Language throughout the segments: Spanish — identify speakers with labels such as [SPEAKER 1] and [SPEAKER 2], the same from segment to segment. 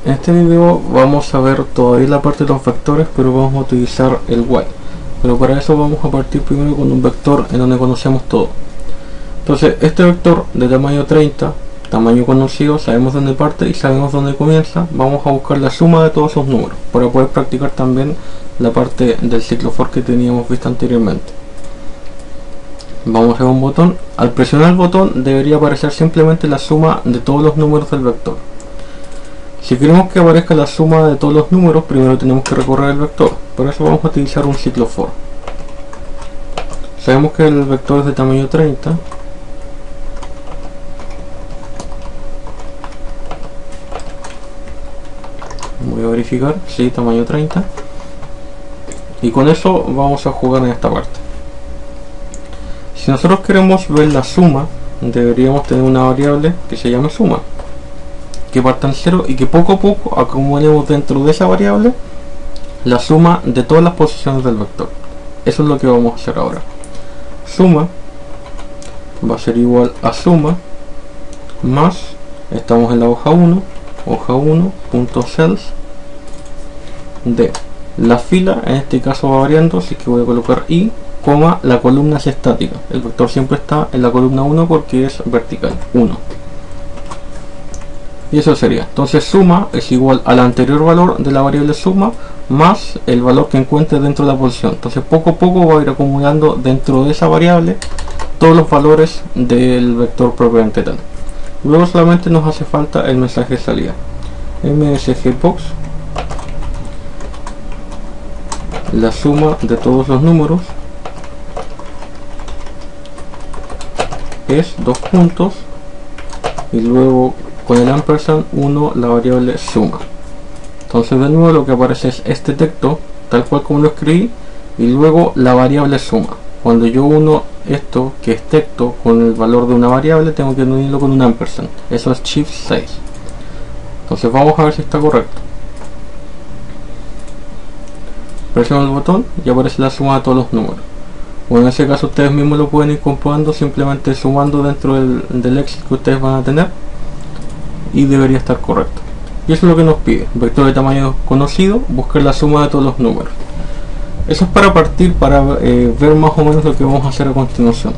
[SPEAKER 1] En este video vamos a ver todavía la parte de los vectores, pero vamos a utilizar el while. Pero para eso vamos a partir primero con un vector en donde conocemos todo. Entonces este vector de tamaño 30, tamaño conocido, sabemos dónde parte y sabemos dónde comienza. Vamos a buscar la suma de todos esos números para poder practicar también la parte del ciclo for que teníamos visto anteriormente. Vamos a hacer un botón. Al presionar el botón debería aparecer simplemente la suma de todos los números del vector. Si queremos que aparezca la suma de todos los números, primero tenemos que recorrer el vector. Por eso vamos a utilizar un ciclo for. Sabemos que el vector es de tamaño 30. Voy a verificar, sí, tamaño 30. Y con eso vamos a jugar en esta parte. Si nosotros queremos ver la suma, deberíamos tener una variable que se llame suma, que parta en 0 y que poco a poco acumulemos dentro de esa variable la suma de todas las posiciones del vector. Eso es lo que vamos a hacer ahora. Suma va a ser igual a suma más, estamos en la hoja 1, hoja 1.cells de la fila, en este caso va variando, así que voy a colocar i, coma, la columna es estática. El vector siempre está en la columna 1 porque es vertical, 1. Y eso sería, entonces suma es igual al anterior valor de la variable suma más el valor que encuentre dentro de la posición. Entonces poco a poco va a ir acumulando dentro de esa variable todos los valores del vector propiamente tal. Luego solamente nos hace falta el mensaje de salida. msgbox, la suma de todos los números es 2 puntos y luego con el ampersand 1 la variable suma. Entonces de nuevo lo que aparece es este texto tal cual como lo escribí y luego la variable suma. Cuando yo uno esto que es texto con el valor de una variable, tengo que unirlo con un ampersand. Eso es shift 6. Entonces vamos a ver si está correcto. Presiono el botón y aparece la suma de todos los números. Bueno, en ese caso ustedes mismos lo pueden ir comprobando simplemente sumando dentro del Excel que ustedes van a tener y debería estar correcto. Y eso es lo que nos pide, vector de tamaño conocido, buscar la suma de todos los números. Eso es para partir, para ver más o menos lo que vamos a hacer a continuación.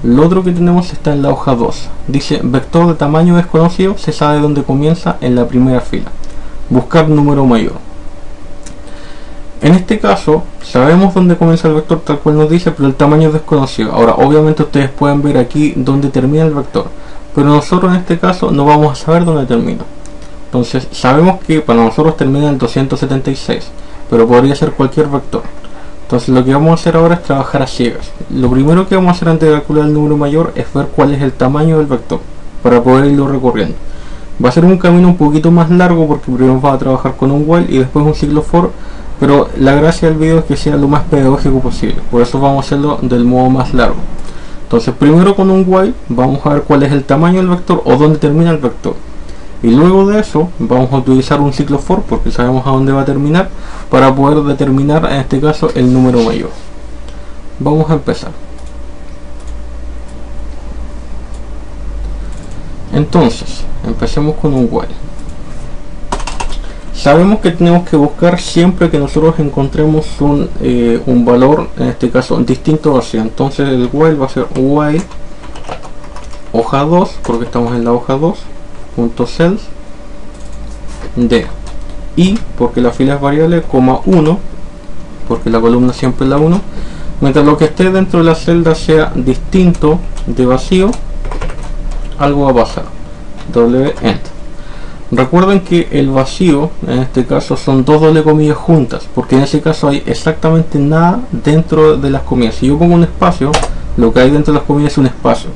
[SPEAKER 1] Lo otro que tenemos está en la hoja 2, dice vector de tamaño desconocido, se sabe dónde comienza, en la primera fila, buscar número mayor. En este caso sabemos dónde comienza el vector tal cual nos dice, pero el tamaño es desconocido. Ahora obviamente ustedes pueden ver aquí dónde termina el vector, pero nosotros en este caso no vamos a saber dónde termina. Entonces sabemos que para nosotros termina en 276, pero podría ser cualquier vector. Entonces lo que vamos a hacer ahora es trabajar a ciegas. Lo primero que vamos a hacer antes de calcular el número mayor es ver cuál es el tamaño del vector para poder irlo recorriendo. Va a ser un camino un poquito más largo porque primero vamos a trabajar con un while y después un ciclo for, pero la gracia del video es que sea lo más pedagógico posible, por eso vamos a hacerlo del modo más largo. Entonces primero con un while vamos a ver cuál es el tamaño del vector o dónde termina el vector, y luego de eso vamos a utilizar un ciclo for porque sabemos a dónde va a terminar para poder determinar en este caso el número mayor. Vamos a empezar. Entonces empecemos con un while. Sabemos que tenemos que buscar siempre que nosotros encontremos un valor, en este caso distinto a 100. Entonces el while va a ser while hoja 2, porque estamos en la hoja 2, punto cells de i, porque la fila es variable, coma 1, porque la columna siempre es la 1, mientras lo que esté dentro de la celda sea distinto de vacío, algo va a pasar. W enter. Recuerden que el vacío en este caso son dos doble comillas juntas, porque en ese caso hay exactamente nada dentro de las comillas. Si yo pongo un espacio, lo que hay dentro de las comillas es un espacio,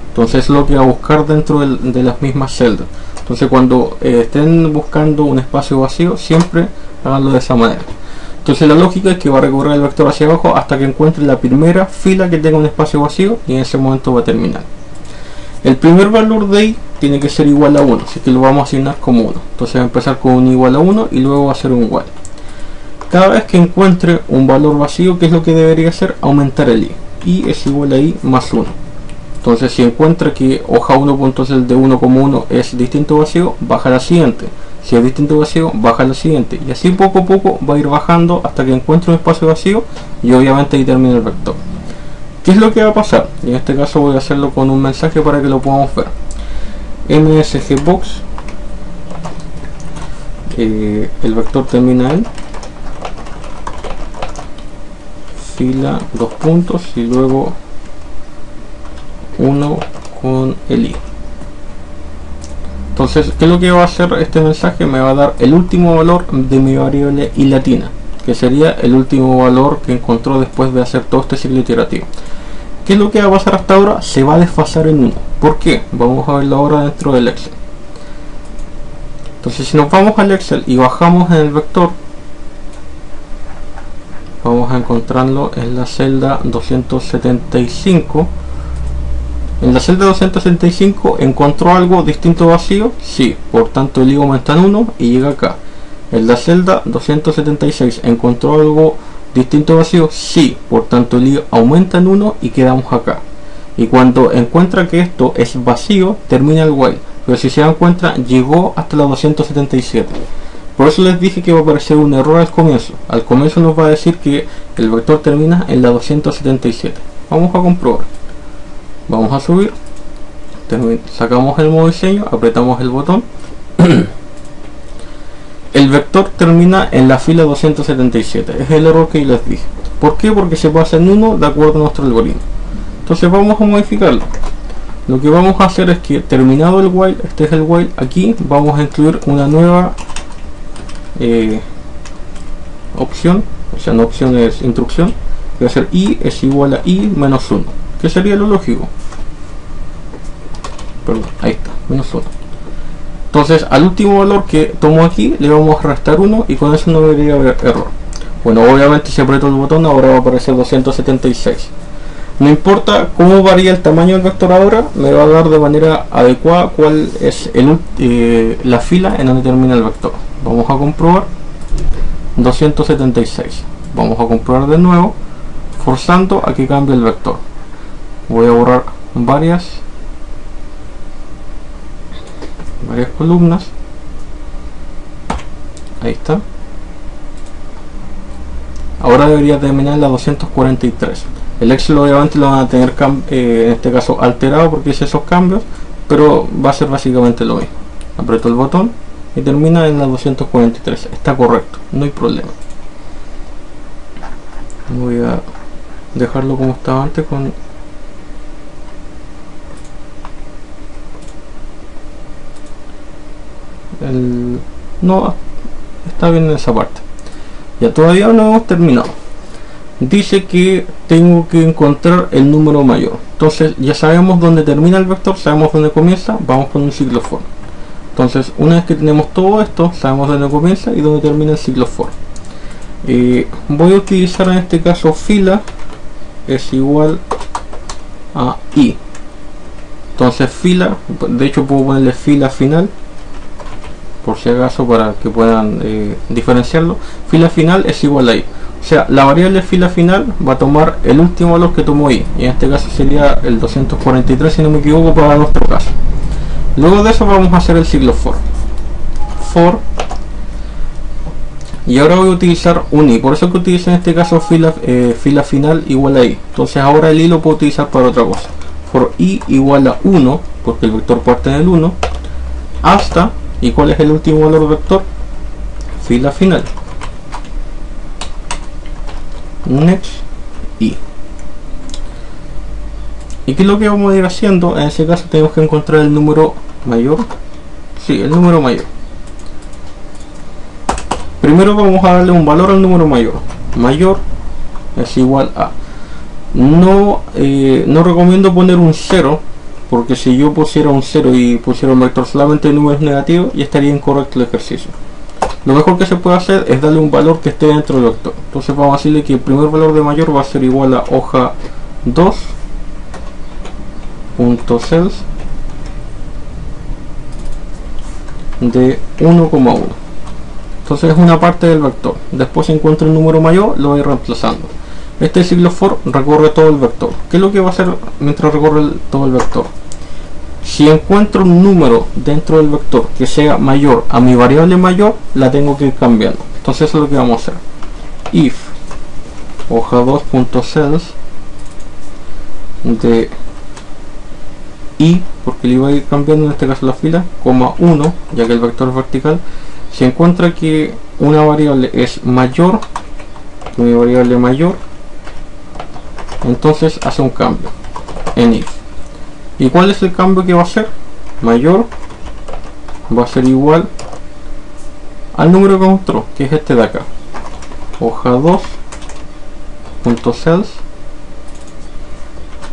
[SPEAKER 1] entonces es lo que va a buscar dentro de las mismas celdas. Entonces cuando estén buscando un espacio vacío, siempre háganlo de esa manera. Entonces la lógica es que va a recorrer el vector hacia abajo hasta que encuentre la primera fila que tenga un espacio vacío y en ese momento va a terminar. El primer valor de i tiene que ser igual a 1, así que lo vamos a asignar como 1. Entonces va a empezar con un igual a 1 y luego va a ser un while. Cada vez que encuentre un valor vacío, ¿qué es lo que debería hacer? Aumentar el i es igual a i más 1. Entonces si encuentra que hoja 1.cell de 1,1 es distinto vacío, baja la siguiente. Si es distinto vacío, baja la siguiente, y así poco a poco va a ir bajando hasta que encuentre un espacio vacío, y obviamente ahí termina el vector. ¿Qué es lo que va a pasar? Y en este caso voy a hacerlo con un mensaje para que lo podamos ver. msgbox, el vector termina en fila, dos puntos y luego 1 con el i. Entonces, ¿qué es lo que va a hacer este mensaje? Me va a dar el último valor de mi variable i latina, que sería el último valor que encontró después de hacer todo este ciclo iterativo. ¿Qué es lo que va a pasar hasta ahora? Se va a desfasar en 1. ¿Por qué? Vamos a verlo ahora dentro del Excel. Entonces, si nos vamos al Excel y bajamos en el vector, vamos a encontrarlo en la celda 275. En la celda 275 encontró algo distinto vacío, sí, por tanto el i aumenta en 1 y llega acá. En la celda 276 encontró algo distinto vacío, sí, por tanto el i aumenta en 1 y quedamos acá. Y cuando encuentra que esto es vacío, termina el while, pero si se dan cuenta llegó hasta la 277. Por eso les dije que va a aparecer un error al comienzo. Al comienzo nos va a decir que el vector termina en la 277. Vamos a comprobar. Vamos a subir, sacamos el modo diseño, apretamos el botón. El vector termina en la fila 277, es el error que les dije. ¿Por qué? Porque se pasa en 1 de acuerdo a nuestro algoritmo. Entonces vamos a modificarlo. Lo que vamos a hacer es que, terminado el while, este es el while, aquí vamos a incluir una nueva opción, o sea, no opción, es instrucción, que va a ser i es igual a i menos 1. ¿Qué sería lo lógico? Perdón, ahí está, menos 1. Entonces al último valor que tomo aquí le vamos a restar 1 y con eso no debería haber error. Bueno, obviamente si aprieto el botón ahora va a aparecer 276. No importa cómo varía el tamaño del vector ahora, me va a dar de manera adecuada cuál es la fila en donde termina el vector. Vamos a comprobar 276. Vamos a comprobar de nuevo, forzando a que cambie el vector. Voy a borrar varias columnas. Ahí está. Ahora debería terminar en la 243. El Excel obviamente lo van a tener en este caso alterado porque hice esos cambios, pero va a ser básicamente lo mismo. Aprieto el botón y termina en la 243. Está correcto, no hay problema. Voy a dejarlo como estaba antes con no, está bien en esa parte. Ya todavía no hemos terminado. Dice que tengo que encontrar el número mayor. Entonces ya sabemos dónde termina el vector, sabemos dónde comienza, vamos con un ciclo for. Entonces una vez que tenemos todo esto, sabemos dónde comienza y dónde termina el ciclo for. Voy a utilizar en este caso fila es igual a i. Entonces fila, de hecho puedo ponerle fila final por si acaso para que puedan diferenciarlo. Fila final es igual a i, o sea la variable fila final va a tomar el último valor que tomó i, y en este caso sería el 243 si no me equivoco para nuestro caso. Luego de eso vamos a hacer el ciclo for, y ahora voy a utilizar un i, por eso que utilizo en este caso fila final igual a i. Entonces ahora el i lo puedo utilizar para otra cosa. For i igual a 1, porque el vector parte en el 1, hasta, ¿y cuál es el último valor vector? Fila final. Next i. ¿Y qué es lo que vamos a ir haciendo? En ese caso tenemos que encontrar el número mayor. Sí, el número mayor. Primero vamos a darle un valor al número mayor. Mayor es igual a. No recomiendo poner un 0, porque si yo pusiera un 0 y pusiera un vector solamente de números negativos, ya estaría incorrecto el ejercicio. Lo mejor que se puede hacer es darle un valor que esté dentro del vector. Entonces vamos a decirle que el primer valor de mayor va a ser igual a hoja 2.cells de 1,1. Entonces es una parte del vector. Después si encuentro un número mayor lo voy reemplazando. Este ciclo for recorre todo el vector. ¿Qué es lo que va a hacer mientras recorre todo el vector? Si encuentro un número dentro del vector que sea mayor a mi variable mayor, la tengo que ir cambiando. Entonces eso es lo que vamos a hacer. If hoja2.cells de i, porque le iba a ir cambiando en este caso la fila, coma 1, ya que el vector es vertical, si encuentra que una variable es mayor que mi variable mayor, entonces hace un cambio en if. ¿Y cuál es el cambio que va a hacer? Mayor va a ser igual al número que mostró, que es este de acá, hoja2.cells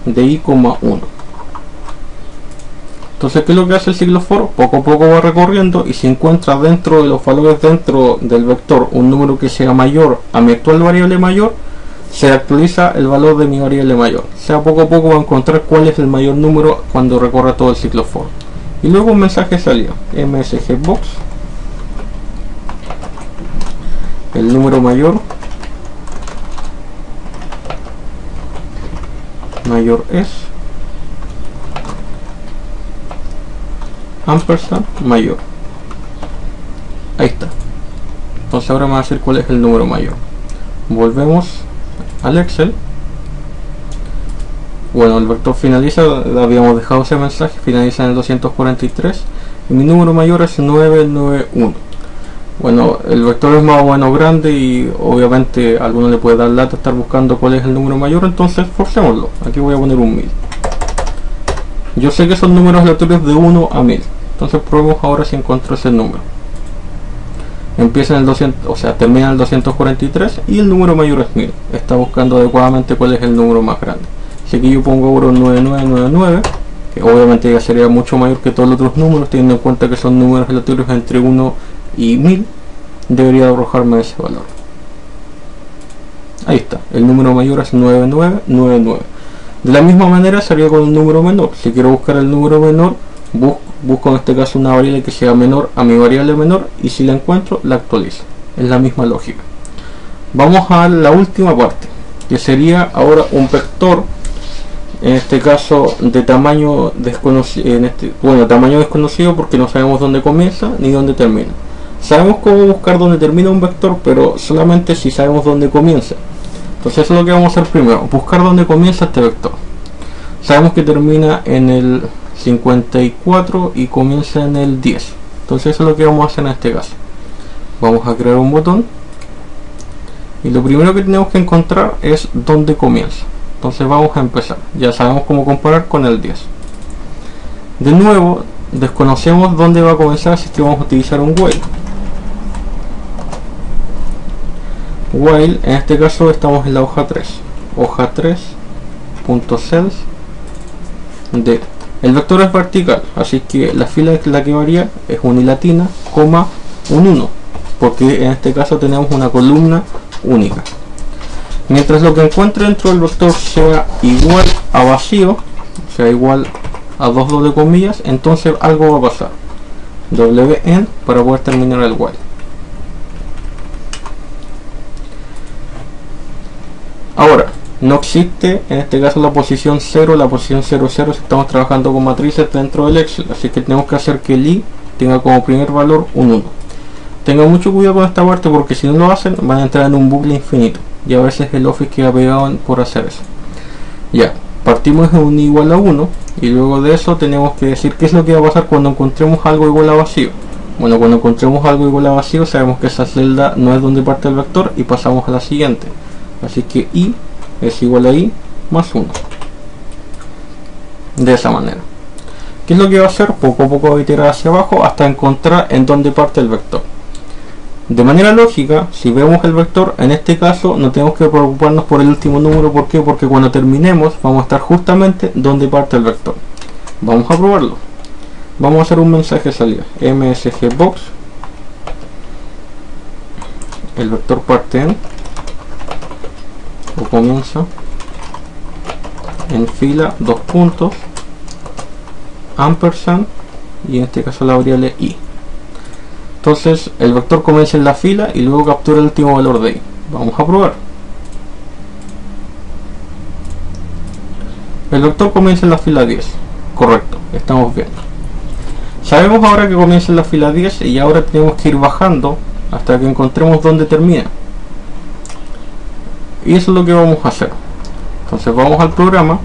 [SPEAKER 1] de i,1. Entonces, ¿qué es lo que hace el ciclo for? Poco a poco va recorriendo, y si encuentra dentro de los valores dentro del vector un número que sea mayor a mi actual variable mayor, se actualiza el valor de mi variable mayor. O sea, poco a poco va a encontrar cuál es el mayor número cuando recorra todo el ciclo for. Y luego un mensaje salía, msgbox, el número mayor es ampersand mayor. Ahí está. Entonces ahora me va a decir cuál es el número mayor. Volvemos al Excel. Bueno, el vector finaliza, habíamos dejado ese mensaje, finaliza en el 243 y mi número mayor es 991. Bueno, el vector es más o menos grande y obviamente a alguno le puede dar lata estar buscando cuál es el número mayor, entonces forcémoslo. Aquí voy a poner un 1000. Yo sé que son números aleatorios de 1 a 1000, entonces probemos ahora si encuentro ese número. Empieza en el 200, o sea, termina en el 243 y el número mayor es 1000. Está buscando adecuadamente cuál es el número más grande. Si aquí yo pongo ahora 9999, que obviamente ya sería mucho mayor que todos los otros números, teniendo en cuenta que son números aleatorios entre 1 y 1000, debería arrojarme ese valor. Ahí está, el número mayor es 9999. De la misma manera sería con un número menor. Si quiero buscar el número menor, busco en este caso una variable que sea menor a mi variable menor, y si la encuentro la actualizo. Es la misma lógica. Vamos a la última parte, que sería ahora un vector, en este caso de tamaño desconocido, tamaño desconocido porque no sabemos dónde comienza ni dónde termina. Sabemos cómo buscar dónde termina un vector, pero solamente si sabemos dónde comienza. Entonces eso es lo que vamos a hacer primero, buscar dónde comienza este vector. Sabemos que termina en el 54 y comienza en el 10. Entonces eso es lo que vamos a hacer en este caso. Vamos a crear un botón y lo primero que tenemos que encontrar es dónde comienza. Entonces vamos a empezar. Ya sabemos cómo comparar con el 10. De nuevo, desconocemos dónde va a comenzar, así que vamos a utilizar un while. While, en este caso estamos en la hoja 3. Hoja 3.cells de. El vector es vertical, así que la fila es la que varía, es unilatina, coma, un 1, porque en este caso tenemos una columna única. Mientras lo que encuentre dentro del vector sea igual a vacío, o sea igual a dos doble comillas, entonces algo va a pasar. WN para poder terminar el while. Ahora, no existe en este caso la posición 0, la posición 00 si estamos trabajando con matrices dentro del Excel, así que tenemos que hacer que el i tenga como primer valor un 1. Tengan mucho cuidado con esta parte porque si no lo hacen van a entrar en un bucle infinito y a veces el Office queda pegado por hacer eso. Ya, partimos en un i igual a 1 y luego de eso tenemos que decir qué es lo que va a pasar cuando encontremos algo igual a vacío. Bueno, cuando encontremos algo igual a vacío sabemos que esa celda no es donde parte el vector y pasamos a la siguiente. Así que i es igual a i más 1. De esa manera. ¿Qué es lo que va a hacer? Poco a poco va a iterar hacia abajo hasta encontrar en dónde parte el vector. De manera lógica, si vemos el vector, en este caso no tenemos que preocuparnos por el último número. ¿Por qué? Porque cuando terminemos vamos a estar justamente donde parte el vector. Vamos a probarlo. Vamos a hacer un mensaje de salida. msgbox. El vector parte en o comienza en fila, dos puntos, ampersand y en este caso la variable i. Entonces el vector comienza en la fila y luego captura el último valor de i. Vamos a probar. El vector comienza en la fila 10, correcto. estamos bien. Sabemos ahora que comienza en la fila 10 y ahora tenemos que ir bajando hasta que encontremos donde termina. Y eso es lo que vamos a hacer. Entonces vamos al programa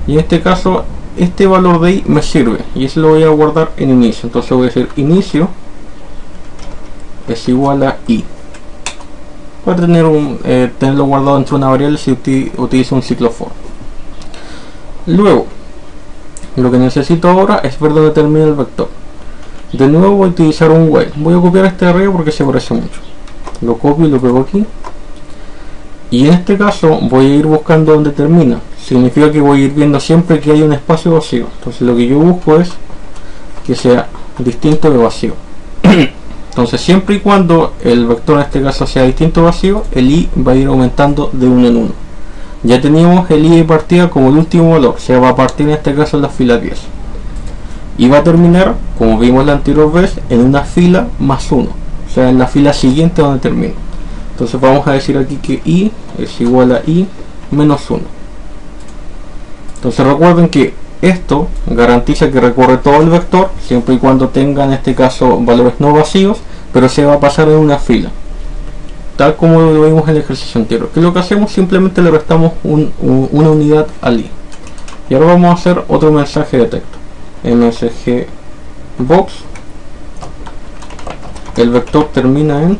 [SPEAKER 1] y en este caso este valor de i me sirve y eso lo voy a guardar en inicio. Entonces voy a decir inicio es igual a i para tenerlo guardado dentro de una variable si utilizo un ciclo for. Luego lo que necesito ahora es ver dónde termina el vector. De nuevo voy a utilizar un while. Voy a copiar este array porque se parece mucho. Lo copio y lo pego aquí. Y en este caso voy a ir buscando dónde termina. Significa que voy a ir viendo siempre que hay un espacio vacío. Entonces lo que yo busco es que sea distinto de vacío. Entonces siempre y cuando el vector en este caso sea distinto de vacío, el i va a ir aumentando de uno en uno. Ya teníamos el i de partida como el último valor, o sea va a partir en este caso en la fila 10 y va a terminar, como vimos la anterior vez, en una fila más 1, o sea en la fila siguiente donde termina. Entonces vamos a decir aquí que i es igual a i menos 1. Entonces recuerden que esto garantiza que recorre todo el vector siempre y cuando tenga en este caso valores no vacíos, pero se va a pasar en una fila, tal como lo vimos en el ejercicio anterior. Que lo que hacemos simplemente le restamos una unidad al i. Y ahora vamos a hacer otro mensaje de texto. msg box, el vector termina en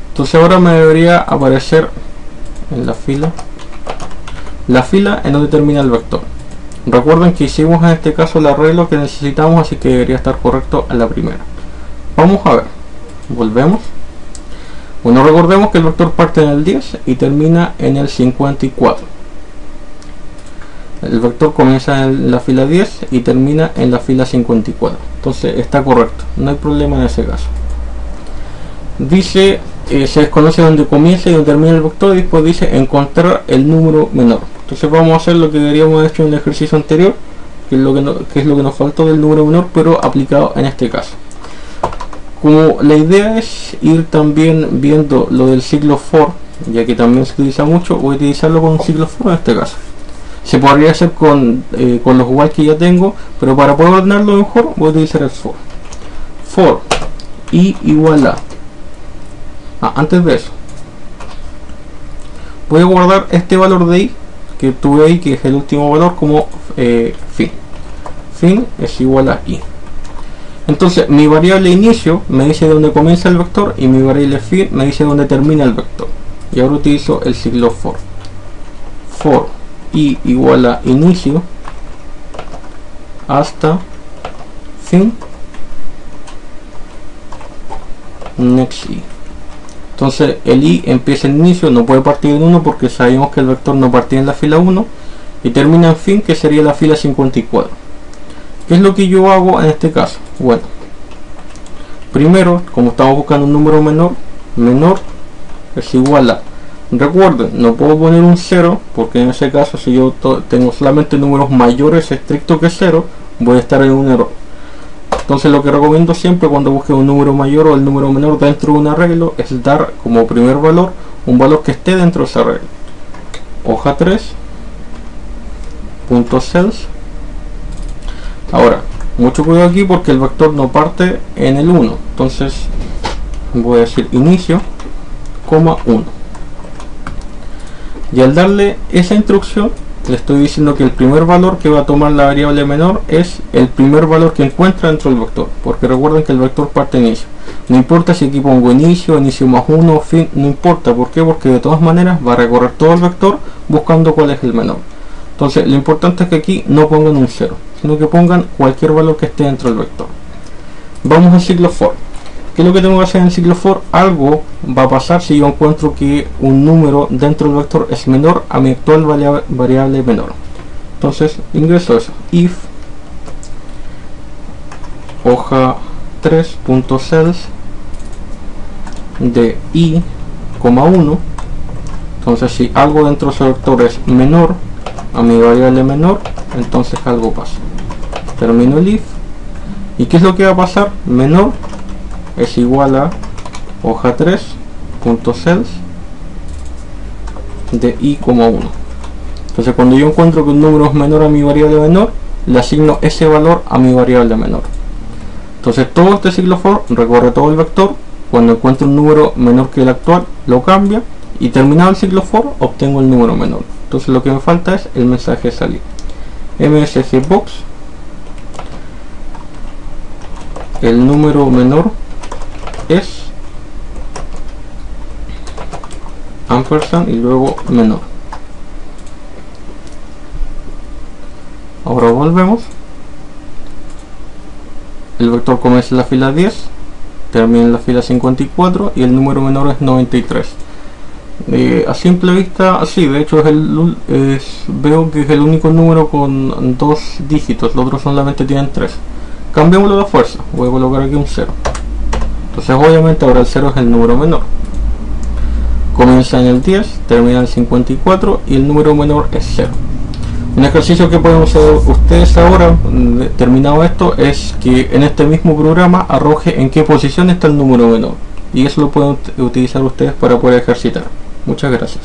[SPEAKER 1] entonces ahora me debería aparecer en la fila en donde termina el vector. Recuerden que hicimos en este caso el arreglo que necesitamos, así que debería estar correcto a la primera. Vamos a ver, volvemos. Bueno, recordemos que el vector parte en el 10 y termina en el 54. El vector comienza en la fila 10 y termina en la fila 54. Entonces está correcto, no hay problema en ese caso. Dice, se desconoce dónde comienza y dónde termina el vector y después dice encontrar el número menor. Entonces vamos a hacer lo que deberíamos haber hecho en el ejercicio anterior, que es lo que nos faltó del número menor, pero aplicado en este caso. Como la idea es ir también viendo lo del ciclo for, ya que también se utiliza mucho, voy a utilizarlo con un ciclo for en este caso. Se podría hacer con los while que ya tengo, pero para poder ordenarlo mejor voy a utilizar el for. For i igual a antes de eso voy a guardar este valor de i que tuve ahí, que es el último valor, como fin es igual a i. Entonces mi variable inicio me dice dónde comienza el vector y mi variable fin me dice dónde termina el vector. Y ahora utilizo el ciclo for. For i igual a inicio hasta fin next i. Entonces el i empieza en inicio, no puede partir en 1 porque sabemos que el vector no partía en la fila 1 y termina en fin, que sería la fila 54. ¿Qué es lo que yo hago en este caso? Bueno, primero, como estamos buscando un número menor es igual a, recuerden, no puedo poner un 0 porque en ese caso si yo tengo solamente números mayores estrictos que 0 voy a estar en un error. Entonces lo que recomiendo siempre cuando busquen un número mayor o el número menor dentro de un arreglo es dar como primer valor un valor que esté dentro de ese arreglo. Hoja 3 punto cells. Ahora mucho cuidado aquí porque el vector no parte en el 1, entonces voy a decir inicio, 1. Y al darle esa instrucción le estoy diciendo que el primer valor que va a tomar la variable menor es el primer valor que encuentra dentro del vector, porque recuerden que el vector parte en inicio. No importa si aquí pongo inicio más 1, fin, no importa. ¿Por qué? Porque de todas maneras va a recorrer todo el vector buscando cuál es el menor. Entonces lo importante es que aquí no pongan un 0, sino que pongan cualquier valor que esté dentro del vector. Vamos al ciclo for. ¿Qué es lo que tengo que hacer en el ciclo for? Algo va a pasar si yo encuentro que un número dentro del vector es menor a mi actual variable menor. Entonces ingreso eso, if hoja 3.cells de i, 1. Entonces si algo dentro de ese vector es menor a mi variable menor, entonces algo pasa. Termino el if. ¿Y qué es lo que va a pasar? Menor es igual a hoja 3.cells de i,1. Entonces cuando yo encuentro que un número es menor a mi variable menor, le asigno ese valor a mi variable menor. Entonces todo este ciclo for recorre todo el vector. Cuando encuentro un número menor que el actual, lo cambia, y terminado el ciclo for obtengo el número menor. Entonces lo que me falta es el mensaje de salir. msgbox, el número menor es ampersand y luego menor. Ahora volvemos. El vector comienza en la fila 10, termina en la fila 54 y el número menor es 93. A simple vista, sí, de hecho veo que es el único número con 2 dígitos, los otros solamente tienen 3. Cambiémoslo de fuerza, voy a colocar aquí un 0. Entonces obviamente ahora el 0 es el número menor. Comienza en el 10, termina en el 54 y el número menor es 0. Un ejercicio que pueden hacer ustedes ahora, terminado esto, es que en este mismo programa arroje en qué posición está el número menor. Y eso lo pueden utilizar ustedes para poder ejercitar. Muchas gracias.